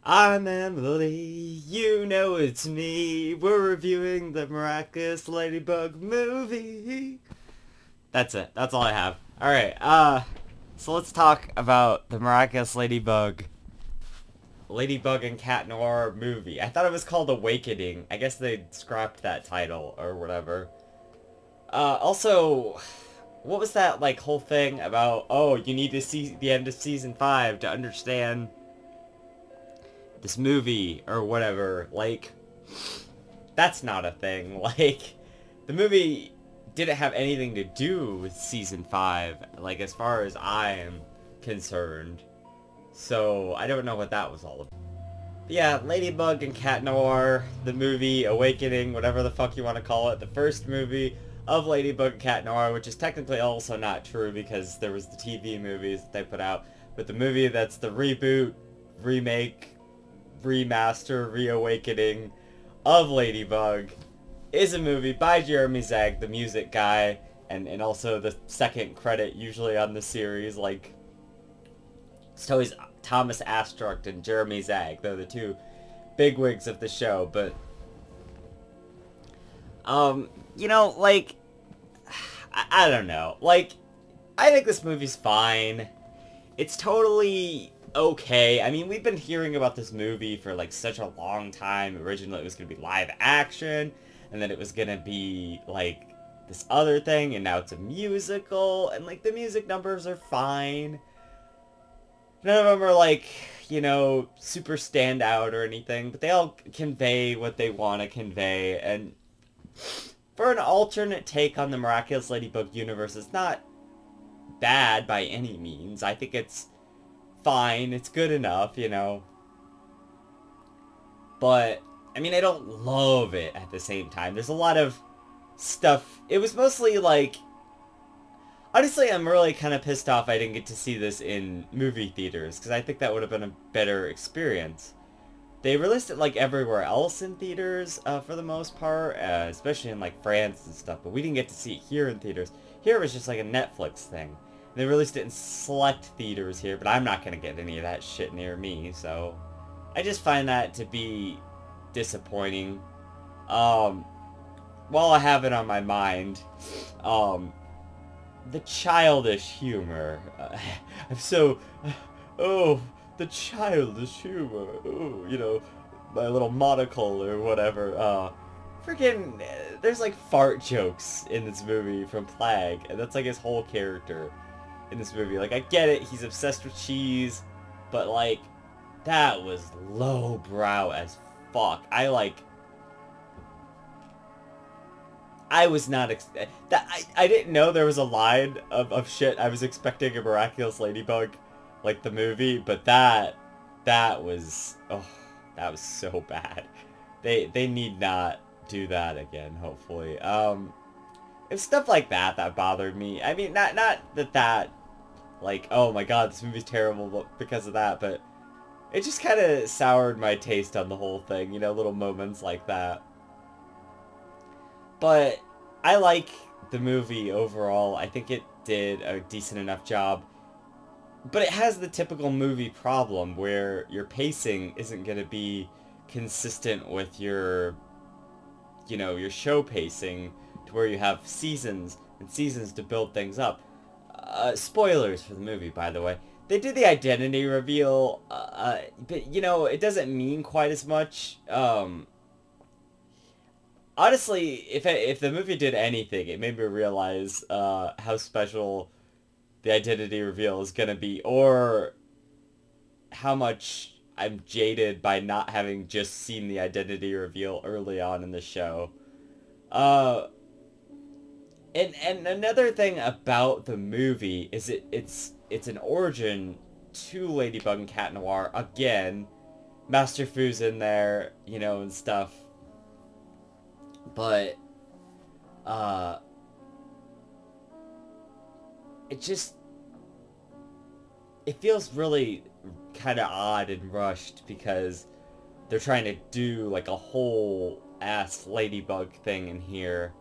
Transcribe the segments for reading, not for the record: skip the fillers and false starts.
I'm Emily, you know it's me. We're reviewing the miraculous Ladybug movie. That's it. That's all I have. Alright, so let's talk about the miraculous Ladybug and Cat Noir movie. I thought it was called Awakening. I guess they scrapped that title or whatever. Also, what was that, like, whole thing about, oh, you need to see the end of season 5 to understand this movie or whatever? Like, that's not a thing. Like, the movie didn't have anything to do with season 5, like, as far as I'm concerned. So I don't know what that was all about. But yeah, Ladybug and Cat Noir, the movie Awakening, whatever the fuck you want to call it, the first movie of Ladybug and Cat Noir, which is technically also not true because there was the TV movies that they put out, but the movie that's the reboot, remake, remaster, reawakening of Ladybug is a movie by Jeremy Zag, the music guy, and also the second credit usually on the series. Like, it's always Thomas Astruct and Jeremy Zag. They're the two bigwigs of the show, but you know, like, I don't know. Like, I think this movie's fine. It's totally okay. I mean, we've been hearing about this movie for, like, such a long time. Originally, it was going to be live action, and then it was going to be, like, this other thing, and now it's a musical, and, like, the music numbers are fine. None of them are, like, you know, super standout or anything, but they all convey what they want to convey, and for an alternate take on the Miraculous Ladybug universe, it's not bad by any means. I think it's fine. It's good enough, you know. But, I mean, I don't love it at the same time. There's a lot of stuff. It was mostly, like, honestly, I'm really kind of pissed off I didn't get to see this in movie theaters, because I think that would have been a better experience. They released it, like, everywhere else in theaters, for the most part, especially in, like, France and stuff, but we didn't get to see it here in theaters. Here it was just, like, a Netflix thing. And they released it in select theaters here, but I'm not gonna get any of that shit near me, so I just find that to be disappointing. While I have it on my mind, the childish humor. I'm so... oh, the childish humor. Oh, you know, my little monocle or whatever. Freaking... there's, like, fart jokes in this movie from Plague, and that's, like, his whole character in this movie. Like, I get it, he's obsessed with cheese, but, like, that was lowbrow as fuck. I was not I didn't know there was a line of shit. I was expecting a Miraculous Ladybug, like the movie, but that was, oh, that was so bad. They need not do that again, hopefully. It's stuff like that bothered me. I mean, not that, like, oh my god, this movie's terrible because of that, but it just kind of soured my taste on the whole thing, you know, little moments like that. But I like the movie overall. I think it did a decent enough job. But it has the typical movie problem where your pacing isn't going to be consistent with your, you know, your show pacing, to where you have seasons and seasons to build things up. Spoilers for the movie, by the way. They did the identity reveal, but, you know, it doesn't mean quite as much. Honestly, if the movie did anything, it made me realize how special the identity reveal is gonna be, or how much I'm jaded by not having just seen the identity reveal early on in the show. And another thing about the movie is it's an origin to Ladybug and Cat Noir. Again, Master Fu's in there, you know, and stuff. But, it feels really kind of odd and rushed because they're trying to do, like, a whole ass Ladybug thing in here.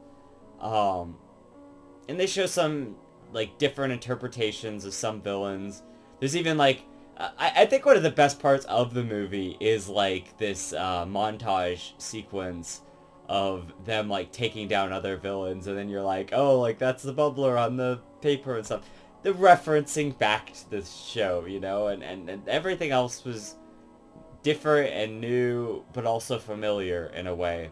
And they show some, like, different interpretations of some villains. There's even, like, I think one of the best parts of the movie is like this montage sequence of them like taking down other villains, and then you're like, oh, like that's the bubbler on the paper and stuff. The referencing back to the show, you know, and everything else was different and new, but also familiar in a way.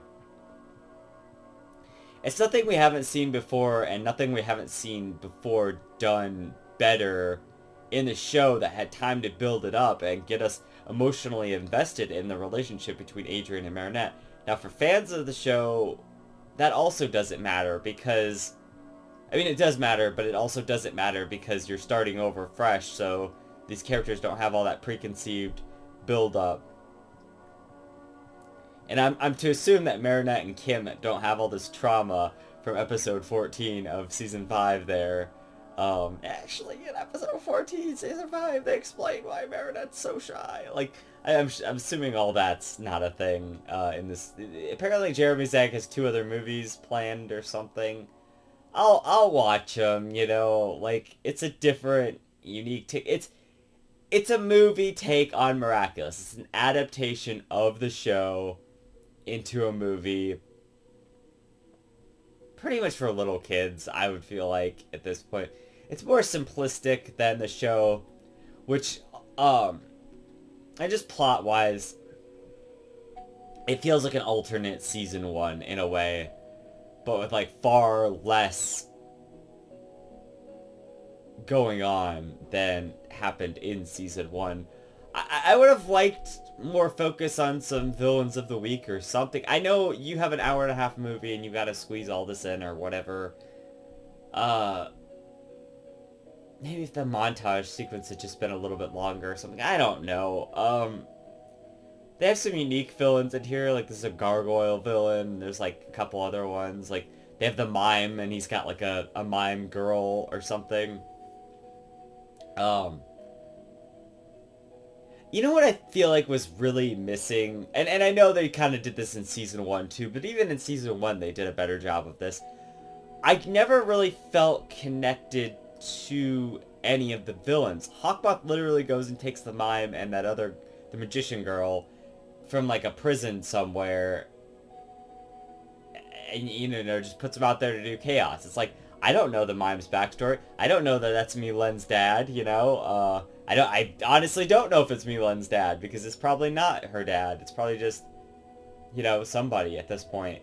It's nothing we haven't seen before, and nothing we haven't seen before done better in the show that had time to build it up and get us emotionally invested in the relationship between Adrian and Marinette. Now, for fans of the show, that also doesn't matter because... I mean, it does matter, but it also doesn't matter because you're starting over fresh, so these characters don't have all that preconceived build-up. And I'm to assume that Marinette and Kim don't have all this trauma from episode 14 of season 5 there. Actually, in episode 14, season 5, they explain why Marinette's so shy. Like, I'm assuming all that's not a thing in this. Apparently, Jeremy Zag has 2 other movies planned or something. I'll watch them, you know. Like, it's a different, unique take. It's a movie take on Miraculous. It's an adaptation of the show into a movie. Pretty much for little kids, I would feel like, at this point. It's more simplistic than the show, which, and just plot-wise, it feels like an alternate season 1 in a way, but with, like, far less going on than happened in season 1. I would have liked more focus on some villains of the week or something. I know you have an hour-and-a-half movie and you gotta squeeze all this in or whatever. Maybe if the montage sequence had just been a little bit longer or something. I don't know. They have some unique villains in here. Like, there's a gargoyle villain. There's, like, a couple other ones. Like, they have the mime, and he's got, like, a mime girl or something. You know what I feel like was really missing? And I know they kind of did this in season 1, too. But even in season 1, they did a better job of this. I never really felt connected to any of the villains. Hawkmoth literally goes and takes the mime and that other, the magician girl, from like a prison somewhere, and you know, just puts them out there to do chaos. It's like, I don't know the mime's backstory. I don't know that that's Milen's dad, you know? I honestly don't know if it's Milen's dad, because it's probably not her dad. It's probably just, you know, somebody at this point.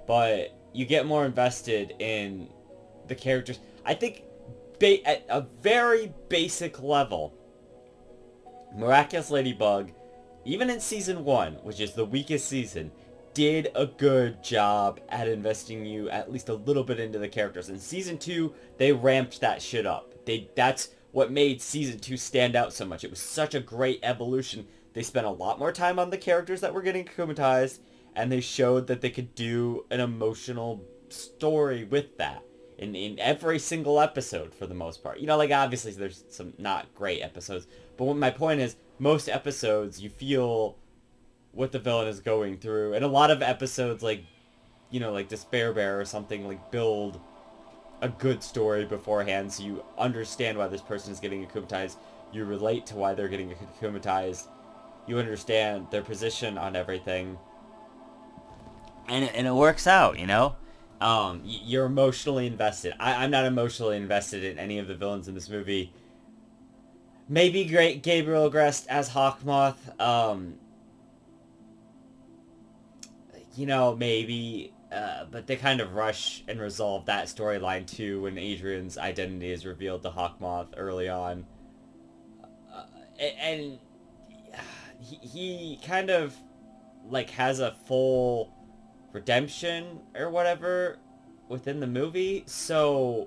But you get more invested in the characters. I think at a very basic level, Miraculous Ladybug, even in season 1, which is the weakest season, did a good job at investing you at least a little bit into the characters. In season 2, they ramped that shit up. That's what made season 2 stand out so much. It was such a great evolution. They spent a lot more time on the characters that were getting akumatized, and they showed that they could do an emotional story with that in every single episode for the most part. You know, like, obviously there's some not great episodes, but what my point is, most episodes you feel what the villain is going through, and a lot of episodes, like, you know, like Despair Bear or something, like, build a good story beforehand, so you understand why this person is getting akumatized, you relate to why they're getting akumatized, you understand their position on everything, and it works out, you know? You're emotionally invested. I'm not emotionally invested in any of the villains in this movie. Maybe Great Gabriel Agrest as Hawkmoth, you know, maybe, but they kind of rush and resolve that storyline too when Adrian's identity is revealed to Hawkmoth early on. And he kind of, like, has a full redemption or whatever within the movie, so,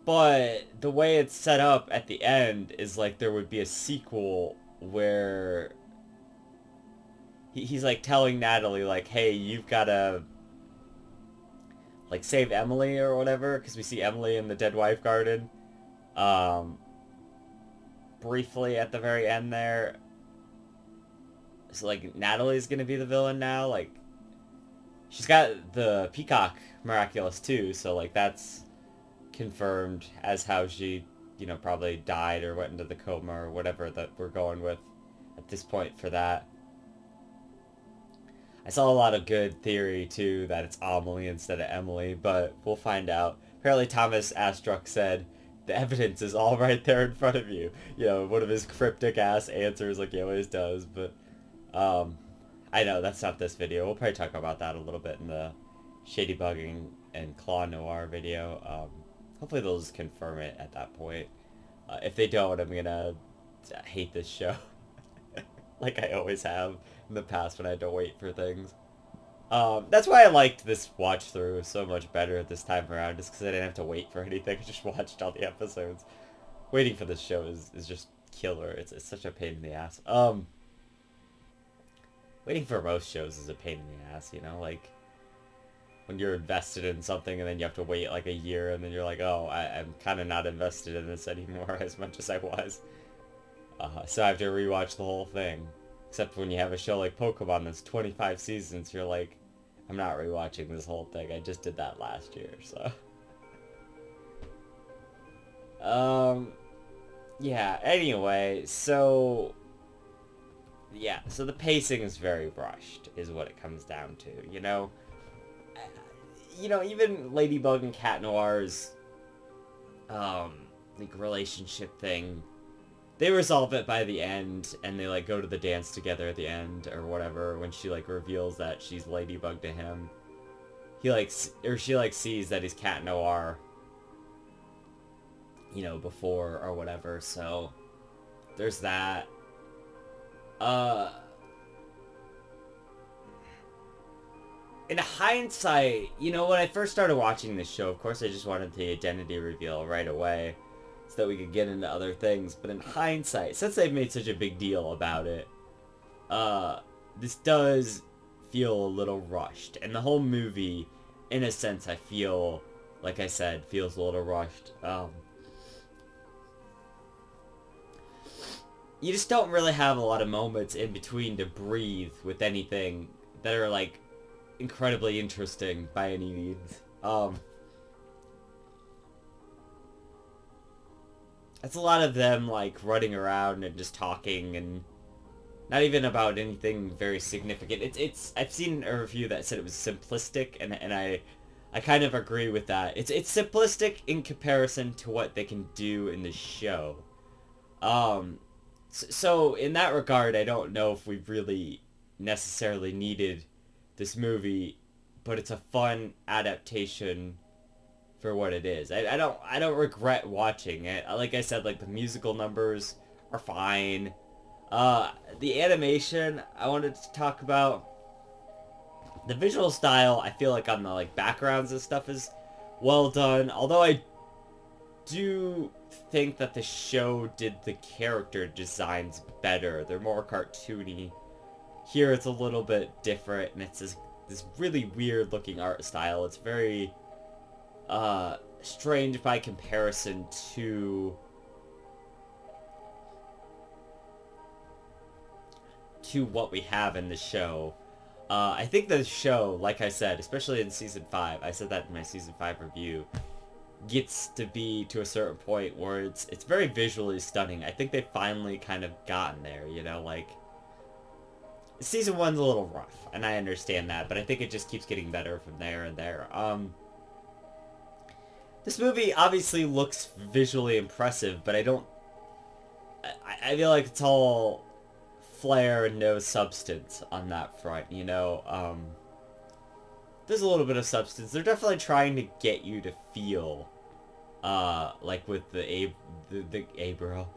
but the way it's set up at the end is like there would be a sequel where he's like telling Natalie, like, hey, you've gotta, like, save Emily or whatever, because we see Emily in the dead wife garden briefly at the very end there. So, like, Natalie's gonna be the villain now. Like, she's got the peacock miraculous too, so, like, that's confirmed as how she you know, probably died or went into the coma or whatever that we're going with at this point for that. I saw a lot of good theory, too, that it's Amelie instead of Emily, but we'll find out. Apparently Thomas Astruck said, the evidence is all right there in front of you. You know, one of his cryptic-ass answers like he always does, but, I know, that's not this video. We'll probably talk about that a little bit in the Ladybug and Claw Noir video. Hopefully they'll just confirm it at that point. If they don't, I'm gonna hate this show. Like I always have in the past when I had to wait for things. That's why I liked this watch through so much better this time around, just because I didn't have to wait for anything. I just watched all the episodes. Waiting for this show is just killer. It's such a pain in the ass. Waiting for most shows is a pain in the ass, you know, like when you're invested in something and then you have to wait like a year and then you're like, oh, I'm kind of not invested in this anymore as much as I was. So I have to rewatch the whole thing. Except when you have a show like Pokemon that's 25 seasons, you're like, I'm not rewatching this whole thing. I just did that last year, so. Yeah, anyway, so... Yeah, so the pacing is very rushed, is what it comes down to, you know? You know, even Ladybug and Cat Noir's, like, relationship thing, they resolve it by the end, and they, like, go to the dance together at the end, or whatever, when she, like, reveals that she's Ladybug to him. He, like, or she, like, sees that he's Cat Noir, you know, before, or whatever, so there's that. In hindsight, you know, when I first started watching this show, of course I just wanted the identity reveal right away so that we could get into other things, but in hindsight, since they've made such a big deal about it, this does feel a little rushed, and the whole movie, in a sense, I feel, like I said, feels a little rushed. You just don't really have a lot of moments in between to breathe with anything that are, like, incredibly interesting by any means. It's a lot of them, like, running around and just talking and not even about anything very significant. I've seen a review that said it was simplistic, and I kind of agree with that. It's simplistic in comparison to what they can do in the show. So in that regard, I don't know if we really necessarily needed this movie, but it's a fun adaptation for what it is. I don't regret watching it. Like I said, like the musical numbers are fine. The animation I wanted to talk about. The visual style, I feel like on the like backgrounds and stuff is well done. Although I do think that the show did the character designs better. They're more cartoony. Here it's a little bit different, and it's this really weird looking art style. It's very strange by comparison to what we have in the show. I think the show, like I said, especially in Season 5, I said that in my Season 5 review, gets to be to a certain point where it's very visually stunning. I think they've finally kind of gotten there, you know, like... Season 1's a little rough, and I understand that, but I think it just keeps getting better from there and there. This movie obviously looks visually impressive, but I feel like it's all flair and no substance on that front, you know? There's a little bit of substance. They're definitely trying to get you to feel, like with the Gabriel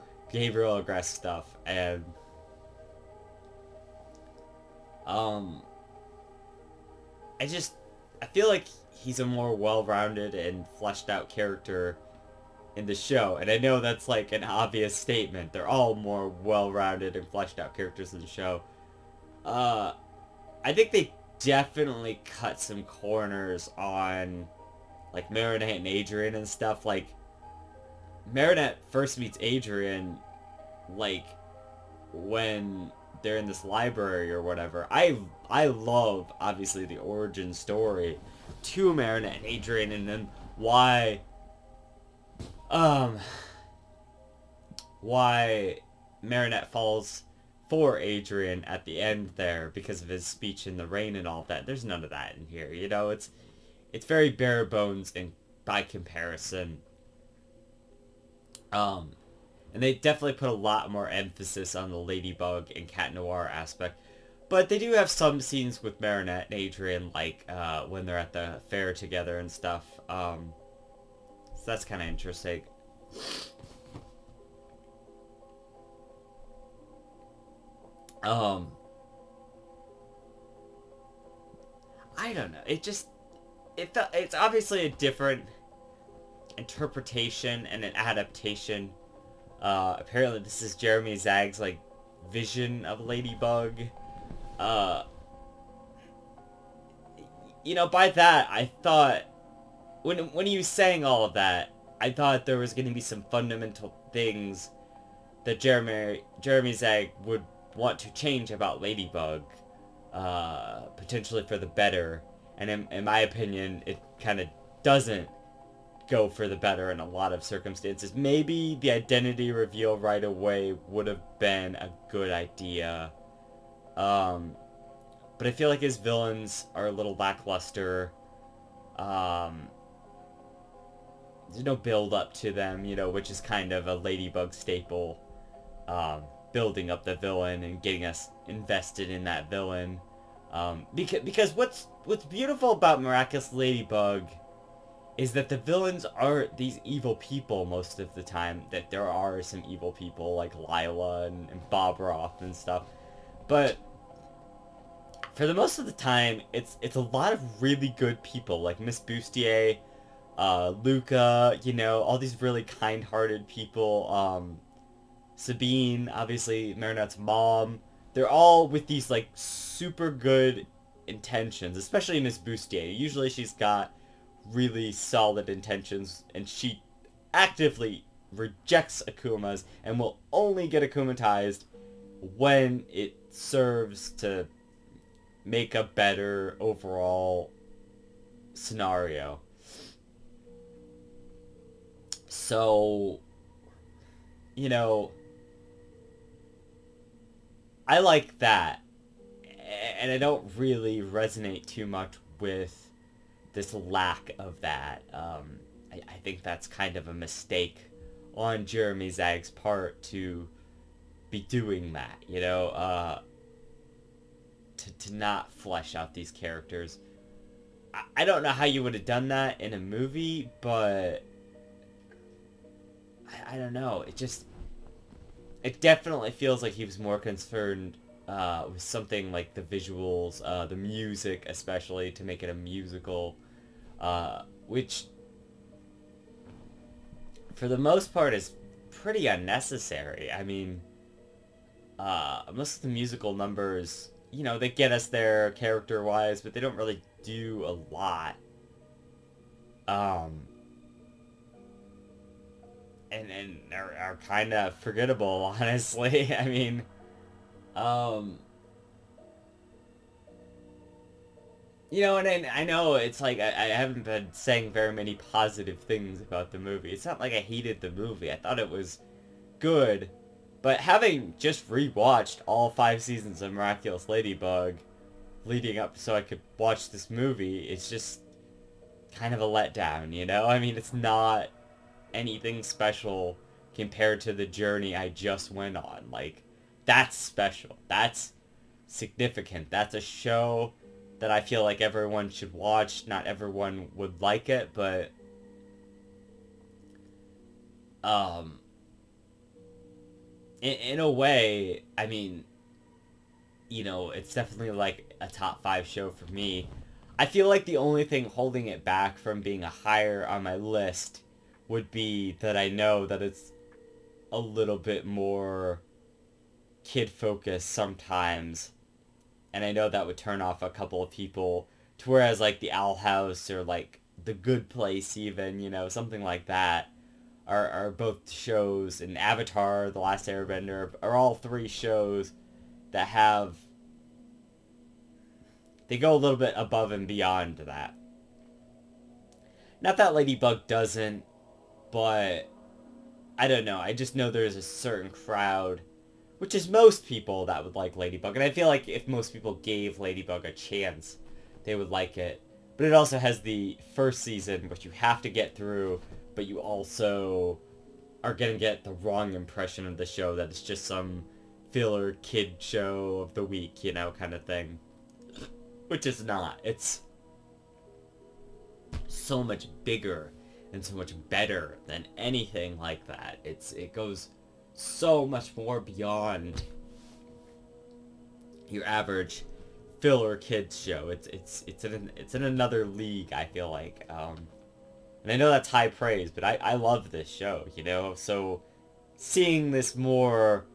Agress stuff, and... I feel like he's a more well-rounded and fleshed-out character in the show, and I know that's like an obvious statement. They're all more well-rounded and fleshed-out characters in the show. I think they definitely cut some corners on, like, Marinette and Adrian and stuff. Like, Marinette first meets Adrian, like, when they're in this library or whatever. I love, obviously, the origin story to Marinette and Adrian, and then why why Marinette falls for Adrian at the end there because of his speech in the rain and all of that. There's none of that in here. You know, it's very bare bones in by comparison. And they definitely put a lot more emphasis on the Ladybug and Cat Noir aspect. But they do have some scenes with Marinette and Adrian, like when they're at the fair together and stuff. So that's kind of interesting. I don't know. It's obviously a different interpretation and an adaptation. Apparently this is Jeremy Zag's, like, vision of Ladybug. You know, by that, I thought, when he was saying all of that, I thought there was going to be some fundamental things that Jeremy Zag would want to change about Ladybug, potentially for the better. And in my opinion, it kind of doesn't go for the better in a lot of circumstances. Maybe the identity reveal right away would have been a good idea. But I feel like his villains are a little lackluster. There's no build up to them, you know, which is kind of a Ladybug staple. Building up the villain and getting us invested in that villain. Because what's beautiful about Miraculous Ladybug is that the villains aren't these evil people most of the time. That there are some evil people like Lila and Bob Roth and stuff. But for the most of the time, it's a lot of really good people, like Miss Bustier, Luca, you know, all these really kind-hearted people. Sabine, obviously, Marinette's mom. They're all with these, like, super good intentions, especially Miss Bustier. Usually she's got really solid intentions, and she actively rejects Akumas and will only get Akumatized when it serves to make a better overall scenario. So, you know, I like that, and I don't really resonate too much with this lack of that. I think that's kind of a mistake on Jeremy Zag's part to be doing that, you know, to not flesh out these characters. I don't know how you would have done that in a movie, but I don't know. It definitely feels like he was more concerned with something like the visuals, the music especially, to make it a musical, which for the most part is pretty unnecessary. I mean, most of the musical numbers, you know, they get us there character-wise, but they don't really do a lot. And are kind of forgettable, honestly. I mean, you know, and I know it's like I haven't been saying very many positive things about the movie. It's not like I hated the movie. I thought it was good. But having just rewatched all 5 seasons of Miraculous Ladybug leading up so I could watch this movie, it's just kind of a letdown, you know? I mean, it's not anything special compared to the journey I just went on. Like, that's special. That's significant. That's a show that I feel like everyone should watch. Not everyone would like it, but in a way, I mean, you know, it's definitely like a top 5 show for me. I feel like the only thing holding it back from being a higher on my list would be that I know that it's a little bit more kid-focused sometimes. And I know that would turn off a couple of people. To whereas, like, the Owl House or, like, The Good Place even, you know, something like that, are both shows. And Avatar, The Last Airbender, are all 3 shows that have... They go a little bit above and beyond that. Not that Ladybug doesn't, but I don't know. I just know there's a certain crowd, which is most people, that would like Ladybug. And I feel like if most people gave Ladybug a chance, they would like it. But it also has the first season, which you have to get through, but you also are going to get the wrong impression of the show, that it's just some filler kid show of the week, you know, kind of thing. Which it's not. It's so much bigger and so much better than anything like that. It goes so much more beyond your average filler kids show. It's in another league, I feel like. And I know that's high praise, but I love this show, you know? So seeing this more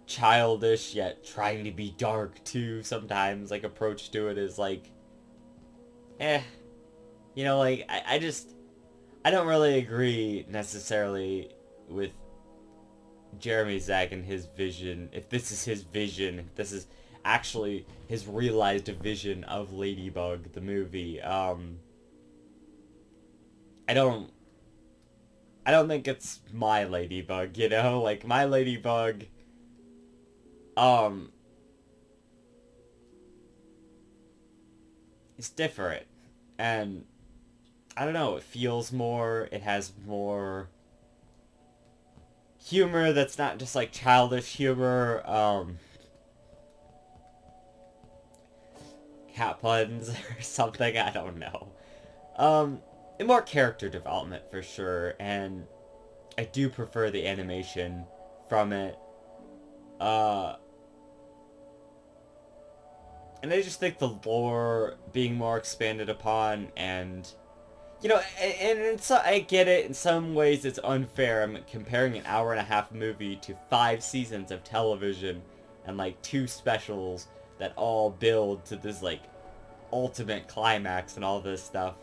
childish yet trying to be dark too sometimes, like, approach to it is like, you know, like, I don't really agree necessarily with Jeremy Zach and his vision. If this is his vision, if this is actually his realized vision of Ladybug, the movie, I don't think it's my Ladybug, you know? Like, my Ladybug, it's different. And I don't know, it feels more, it has more humor that's not just like childish humor, cat puns or something, I don't know. And more character development for sure, and I do prefer the animation from it. And I just think the lore being more expanded upon, and, you know, and I get it, in some ways it's unfair. I'm comparing an hour-and-a-half movie to 5 seasons of television and, like, 2 specials that all build to this, like, ultimate climax and all this stuff.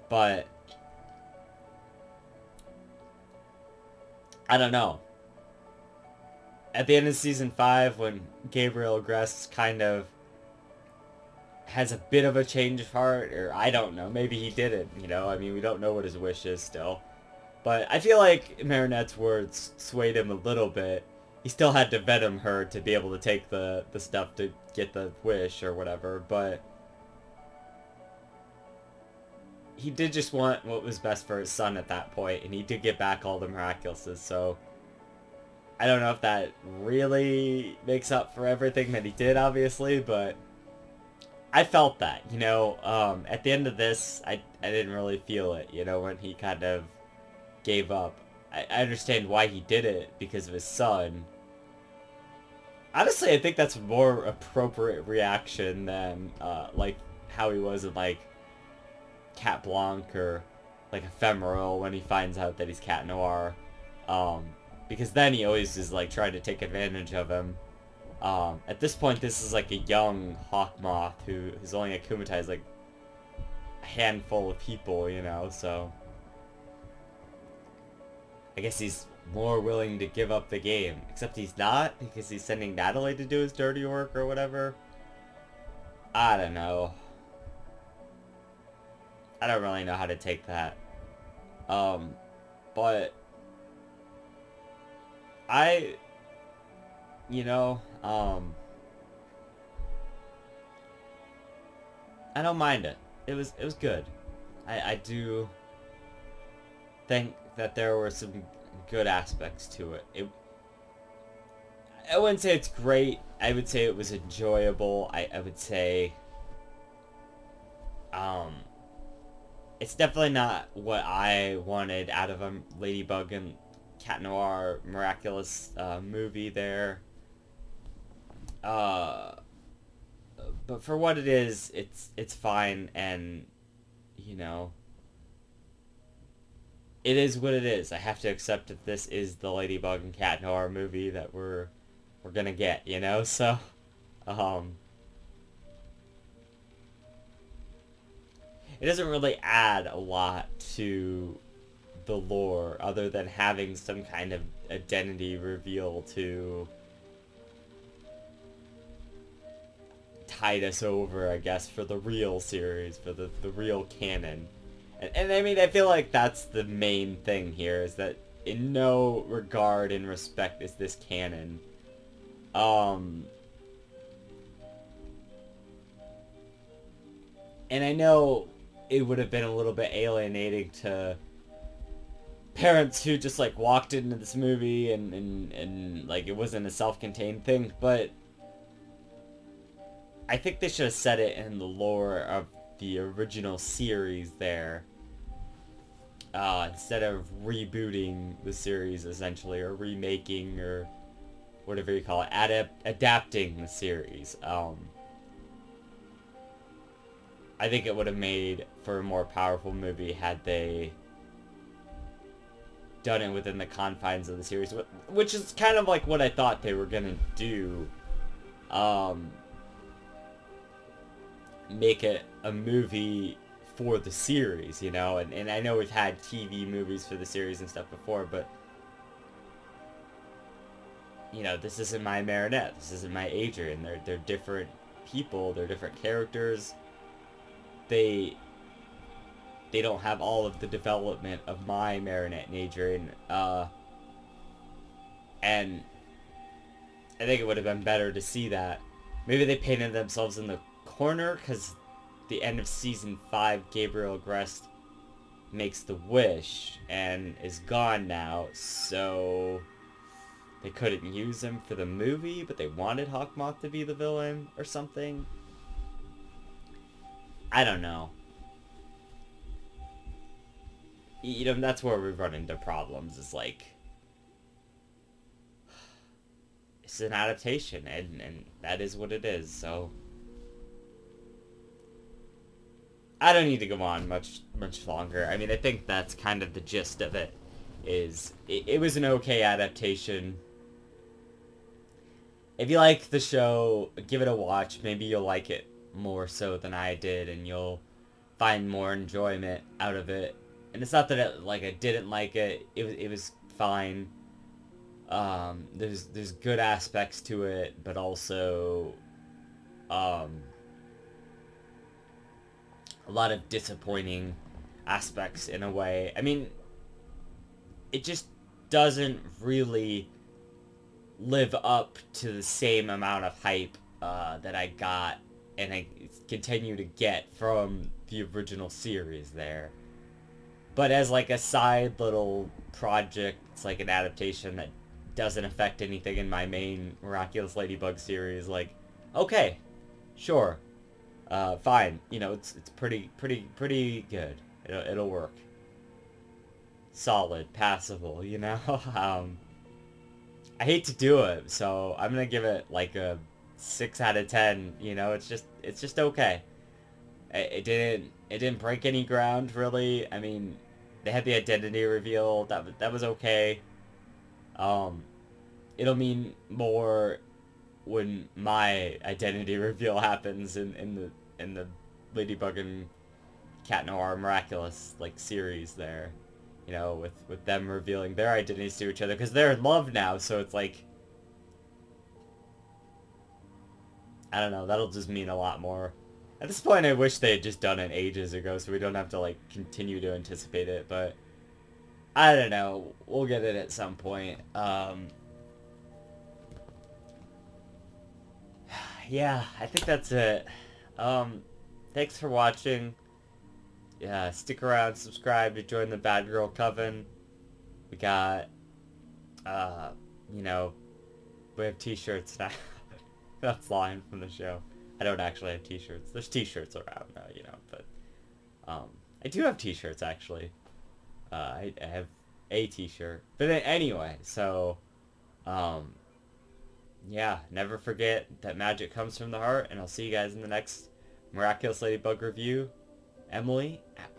But I don't know. At the end of season 5, when Gabriel Gress kind of has a bit of a change of heart, or I don't know, maybe he didn't, you know, I mean, we don't know what his wish is still. But I feel like Marinette's words swayed him a little bit. He still had to venom her to be able to take the stuff to get the wish or whatever, but he did just want what was best for his son at that point, and he did get back all the miraculouses, so I don't know if that really makes up for everything that he did, obviously, but I felt that, you know. At the end of this, I didn't really feel it, you know, when he kind of gave up. I understand why he did it, because of his son. Honestly, I think that's a more appropriate reaction than, like, how he was in, like, Cat Blanc or, like, Ephemeral when he finds out that he's Cat Noir. Because then he always is, like, trying to take advantage of him. At this point, this is, like, a young Hawkmoth who has only akumatized, like, a handful of people, you know, so I guess he's more willing to give up the game. Except he's not, because he's sending Natalie to do his dirty work or whatever. I don't know. I don't really know how to take that. But you know, I don't mind it. It was good. I do think that there were some good aspects to it. I wouldn't say it's great. I would say it was enjoyable. I would say, it's definitely not what I wanted out of a Ladybug and Cat Noir miraculous movie there. But for what it is, it's fine, and, you know, it is what it is. I have to accept that this is the Ladybug and Cat Noir movie that we're gonna get, you know, so, it doesn't really add a lot to the lore, other than having some kind of identity reveal to tide us over, I guess, for the real series, for the real canon. And I mean, I feel like that's the main thing here, is that in no regard and respect is this canon. And I know it would have been a little bit alienating to parents who just like walked into this movie and like it wasn't a self-contained thing, but I think they should have said it in the lore of the original series there, instead of rebooting the series essentially, or remaking, or whatever you call it, adapting the series. I think it would have made for a more powerful movie had they done it within the confines of the series, which is kind of like what I thought they were gonna do. Make it a movie for the series, you know, and I know we've had TV movies for the series and stuff before, but you know, this isn't my Marinette, this isn't my Adrian. They're different people, they're different characters. They don't have all of the development of my Marinette and Adrian, and I think it would have been better to see that. Maybe they painted themselves in the corner, because the end of season 5, Gabriel Agreste makes the wish and is gone now, so they couldn't use him for the movie, but they wanted Hawkmoth to be the villain or something. I don't know. You know, that's where we run into problems, is like, it's an adaptation, and that is what it is, so I don't need to go on much longer. I mean, I think that's kind of the gist of it, is it was an okay adaptation. If you like the show, give it a watch. Maybe you'll like it more so than I did, and you'll find more enjoyment out of it. And it's not that I didn't like it. It was fine. There's good aspects to it, but also a lot of disappointing aspects in a way. I mean, it just doesn't really live up to the same amount of hype that I got and I continue to get from the original series there. But as like a side little project, it's like an adaptation that doesn't affect anything in my main Miraculous Ladybug series. Like, okay, sure, fine. You know, it's pretty good. It'll work. Solid, passable. You know. I hate to do it, so I'm gonna give it like a 6 out of 10. You know, it's just okay. It didn't break any ground, really. I mean, they had the identity reveal. That was okay. It'll mean more when my identity reveal happens in the Ladybug and Cat Noir Miraculous like series there. You know, with them revealing their identities to each other, because they're in love now. So it's like, I don't know. That'll just mean a lot more. At this point, I wish they had just done it ages ago, so we don't have to, like, continue to anticipate it, but I don't know. We'll get it at some point. Yeah, I think that's it. Thanks for watching. Yeah, stick around, subscribe to join the Bad Girl Coven. We got, you know, we have t-shirts now. That's line from the show. I don't actually have t-shirts. There's t-shirts around now, you know, but I do have t-shirts, actually. I have a t-shirt. But anyway, so, yeah, never forget that magic comes from the heart, and I'll see you guys in the next Miraculous Ladybug review. Emily, out.